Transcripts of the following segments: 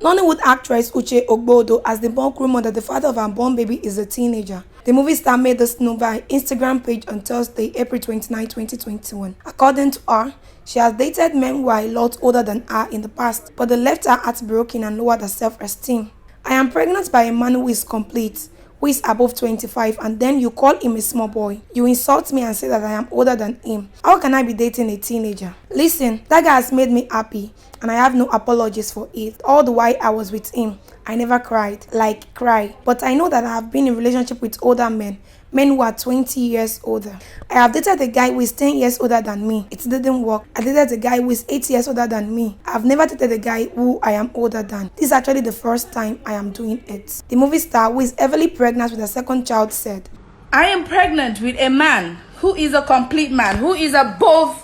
Nollywood actress Uche Obodo has debunked rumor that the father of her unborn baby is a teenager. The movie star made this known via Instagram page on Thursday, April 29, 2021. According to her, she has dated men who are a lot older than her in the past, but they left her heartbroken and lowered her self-esteem. I am pregnant by a man who is complete, who is above 25, and then you call him a small boy. You insult me and say that I am older than him. How can I be dating a teenager? Listen, that guy has made me happy, and I have no apologies for it. All the while I was with him, I never cried, like cry. But I know that I have been in a relationship with older men who are 20 years older. I have dated a guy who is 10 years older than me. It didn't work. I dated a guy who is 8 years older than me. I have never dated a guy who I am older than. This is actually the first time I am doing it. The movie star, who is heavily pregnant with a second child, said, I am pregnant with a man who is a complete man, who is above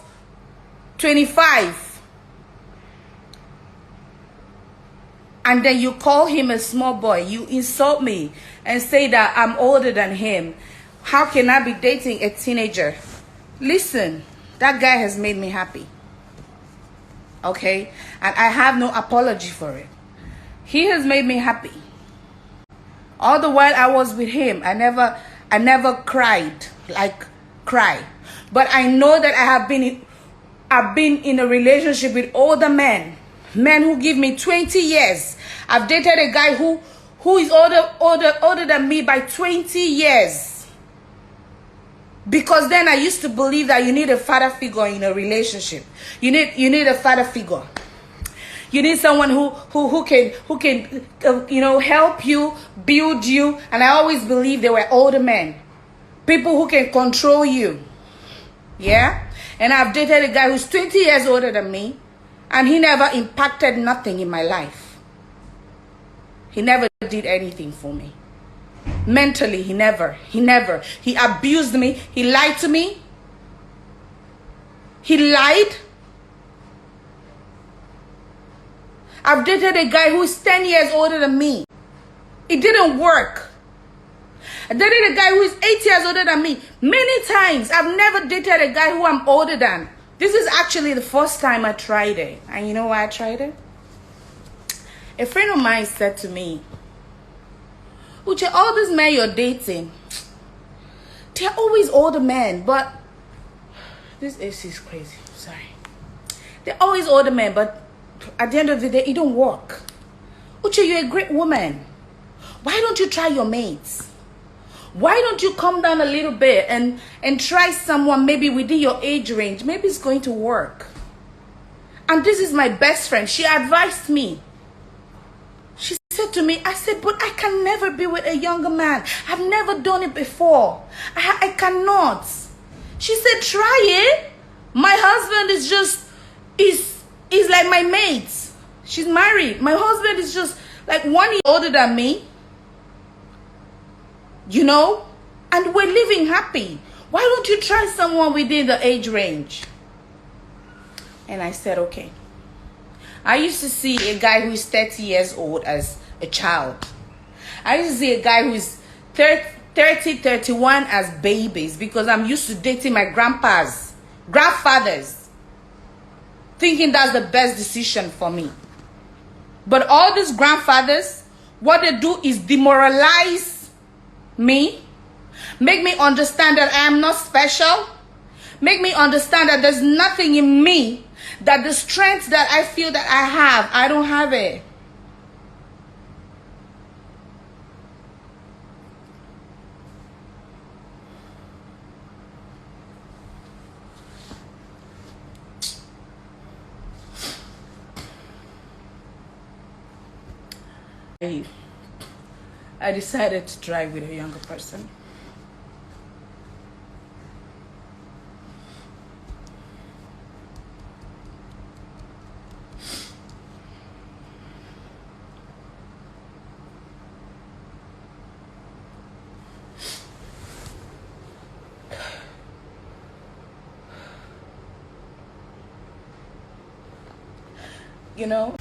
25. And then you call him a small boy. You insult me and say that I'm older than him. How can I be dating a teenager? Listen, that guy has made me happy. Okay? And I have no apology for it. He has made me happy. All the while I was with him, I never cried, like cry. But I know that I've been in a relationship with older men who give me 20 years. I've dated a guy who is older than me by 20 years. Because then I used to believe that you need a father figure in a relationship. You need a father figure. You need someone who can help you, build you. And I always believed they were older men, people who can control you. Yeah, and I've dated a guy who's 20 years older than me, and he never impacted nothing in my life. He never did anything for me. Mentally, he never. He abused me. He lied to me. He lied. I've dated a guy who is 10 years older than me. It didn't work. I dated a guy who is 8 years older than me. Many times. I've never dated a guy who I'm older than. This is actually the first time I tried it. And you know why I tried it? A friend of mine said to me, Uche, all these men you're dating, they're always older men, but this is crazy. Sorry. They're always older men, but at the end of the day, it don't work. Uche, you're a great woman. Why don't you try your mates? Why don't you come down a little bit and try someone maybe within your age range? Maybe it's going to work. And this is my best friend. She advised me. She said to me, I said, but I can never be with a younger man. I've never done it before. I cannot. She said, try it. My husband is like my mate. She's married. My husband is just like 1 year older than me. You know, and we're living happy. Why don't you try someone within the age range? And I said, okay. I used to see a guy who is 30 years old as a child. I used to see a guy who is 30, 31 as babies, because I'm used to dating my grandfathers, thinking that's the best decision for me. But all these grandfathers, what they do is demoralize me, make me understand that I am not special, make me understand that there's nothing in me, that the strength that I feel that I have, I don't have it. I decided to try with a younger person. You know,